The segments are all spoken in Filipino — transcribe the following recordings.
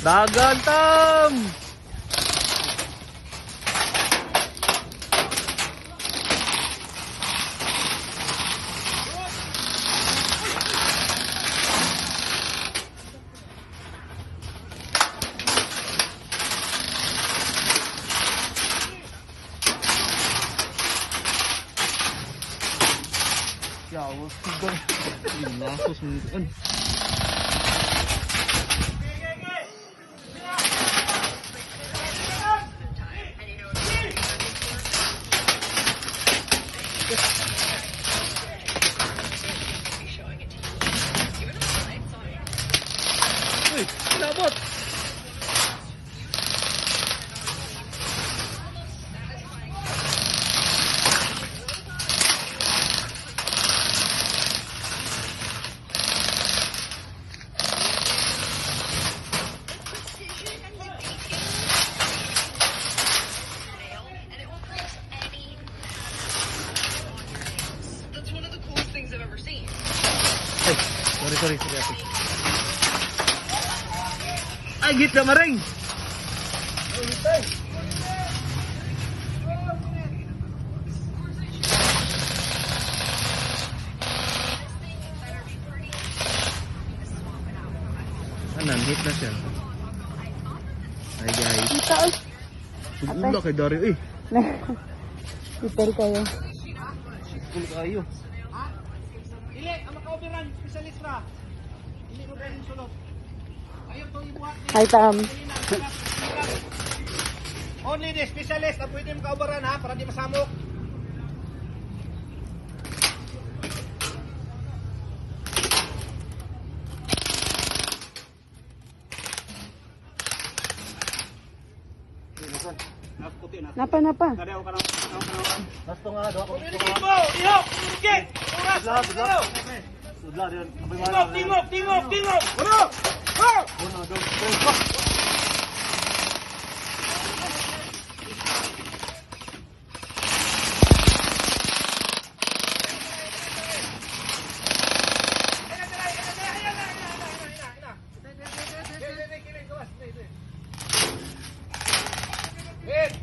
Dagan tam. Ya, wag ko. Inasos mo. Uy, labot. Sorry ate. Ay, git na maring. Anan, hit na siya. Ay guys. Kita oy. Ulo kay Dario eh. Hotel kayo. Ulo kayo. Dili, ang maka-overrun, specialist ra. Dili ko rin sulot. Ayaw to ibuhat. Hi, Tam. Only the specialist na pwede maka-overrun ha, para di masamok. Napa. Basto nga do ako. Communicate mo! Ihok! Communicate! Oras! Sudla din. Tingok! Ano? Go! 1 2 3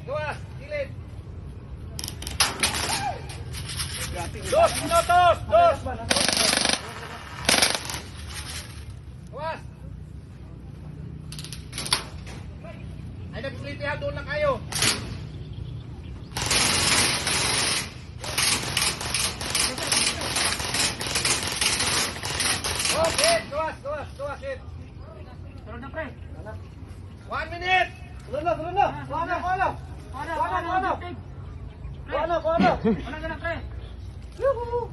Gawas! Gilid! 2 minutos! Gawas! Ay, nag-sleepy ha, doon lang kayo. Okay, gawas, hit. Tulog na, pre. 1 minute! Tulog na. Kuha na. Wala ka na, pre. Yuhu.